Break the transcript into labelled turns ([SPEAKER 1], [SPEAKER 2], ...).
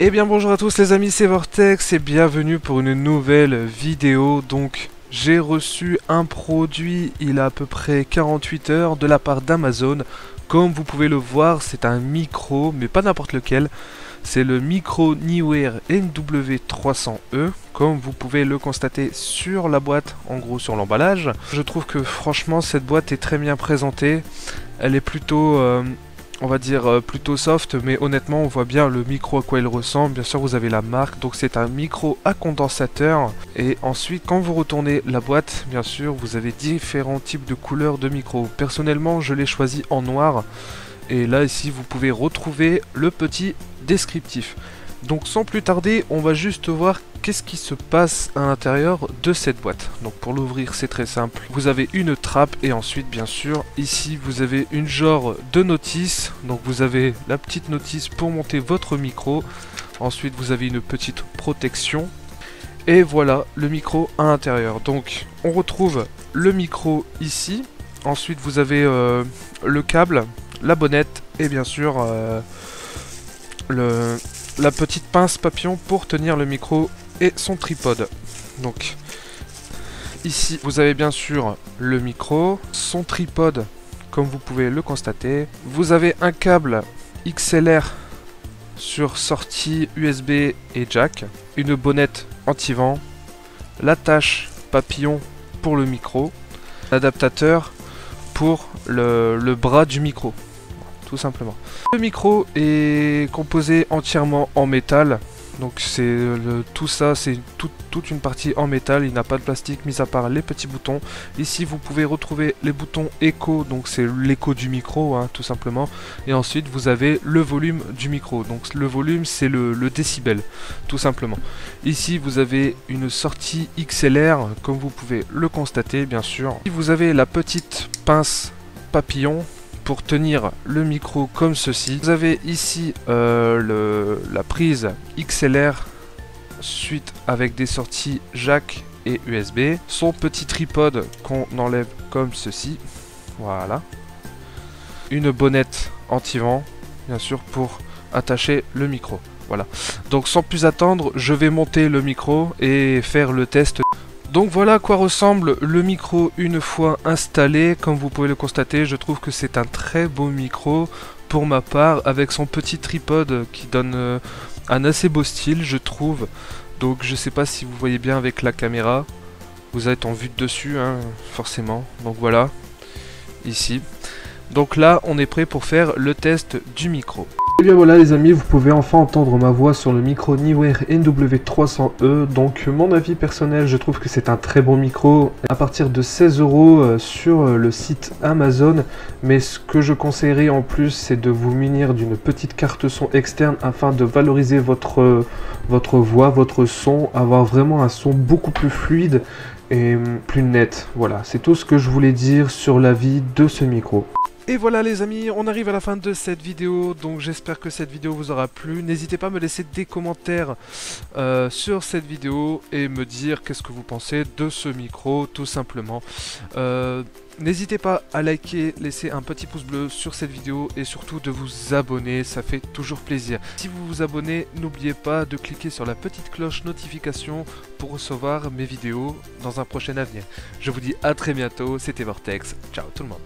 [SPEAKER 1] Eh bien bonjour à tous les amis, c'est Vortex et bienvenue pour une nouvelle vidéo. Donc j'ai reçu un produit il a à peu près 48 heures de la part d'Amazon. Comme vous pouvez le voir, c'est un micro, mais pas n'importe lequel. C'est le micro Neewer NW300E, comme vous pouvez le constater sur la boîte, en gros sur l'emballage. Je trouve que franchement cette boîte est très bien présentée. Elle est plutôt... on va dire plutôt soft, mais honnêtement on voit bien le micro à quoi il ressemble. Bien sûr vous avez la marque, donc c'est un micro à condensateur. Et ensuite quand vous retournez la boîte, bien sûr vous avez différents types de couleurs de micro. Personnellement je l'ai choisi en noir. Et là ici vous pouvez retrouver le petit descriptif. Donc sans plus tarder, on va juste voir qu'est-ce qui se passe à l'intérieur de cette boîte. Donc pour l'ouvrir c'est très simple. Vous avez une trappe et ensuite bien sûr ici vous avez une genre de notice. Donc vous avez la petite notice pour monter votre micro. Ensuite vous avez une petite protection. Et voilà le micro à l'intérieur. Donc on retrouve le micro ici. Ensuite vous avez le câble, la bonnette et bien sûr la petite pince papillon pour tenir le micro et son tripode. Donc ici vous avez bien sûr le micro, son tripode comme vous pouvez le constater. Vous avez un câble XLR sur sortie USB et jack, une bonnette anti-vent, l'attache papillon pour le micro, l'adaptateur pour le bras du micro, tout simplement. Le micro est composé entièrement en métal, donc c'est tout ça, c'est toute une partie en métal, il n'a pas de plastique mis à part les petits boutons. Ici vous pouvez retrouver les boutons écho, donc c'est l'écho du micro tout simplement. Et ensuite vous avez le volume du micro, donc le volume c'est le décibel, tout simplement. Ici vous avez une sortie XLR, comme vous pouvez le constater bien sûr. Ici, vous avez la petite pince papillon pour tenir le micro comme ceci. Vous avez ici la prise XLR suite avec des sorties jack et USB. Son petit tripode qu'on enlève comme ceci. Voilà. Une bonnette anti-vent, bien sûr, pour attacher le micro. Voilà. Donc sans plus attendre, je vais monter le micro et faire le test. Donc voilà à quoi ressemble le micro une fois installé. Comme vous pouvez le constater, je trouve que c'est un très beau micro pour ma part, avec son petit tripode qui donne un assez beau style je trouve. Donc je sais pas si vous voyez bien avec la caméra, vous êtes en vue de dessus forcément. Donc voilà, ici. Donc là on est prêt pour faire le test du micro. Et bien voilà les amis, vous pouvez enfin entendre ma voix sur le micro Neewer NW300E. Donc mon avis personnel, je trouve que c'est un très bon micro à partir de 16 € sur le site Amazon. Mais ce que je conseillerais en plus, c'est de vous munir d'une petite carte son externe afin de valoriser votre voix, votre son, avoir vraiment un son beaucoup plus fluide et plus net. Voilà, c'est tout ce que je voulais dire sur l'avis de ce micro. Et voilà les amis, on arrive à la fin de cette vidéo, donc j'espère que cette vidéo vous aura plu. N'hésitez pas à me laisser des commentaires sur cette vidéo et me dire qu'est-ce que vous pensez de ce micro, tout simplement. N'hésitez pas à liker, laisser un petit pouce bleu sur cette vidéo et surtout de vous abonner, ça fait toujours plaisir. Si vous vous abonnez, n'oubliez pas de cliquer sur la petite cloche notification pour recevoir mes vidéos dans un prochain avenir. Je vous dis à très bientôt, c'était Vortex, ciao tout le monde.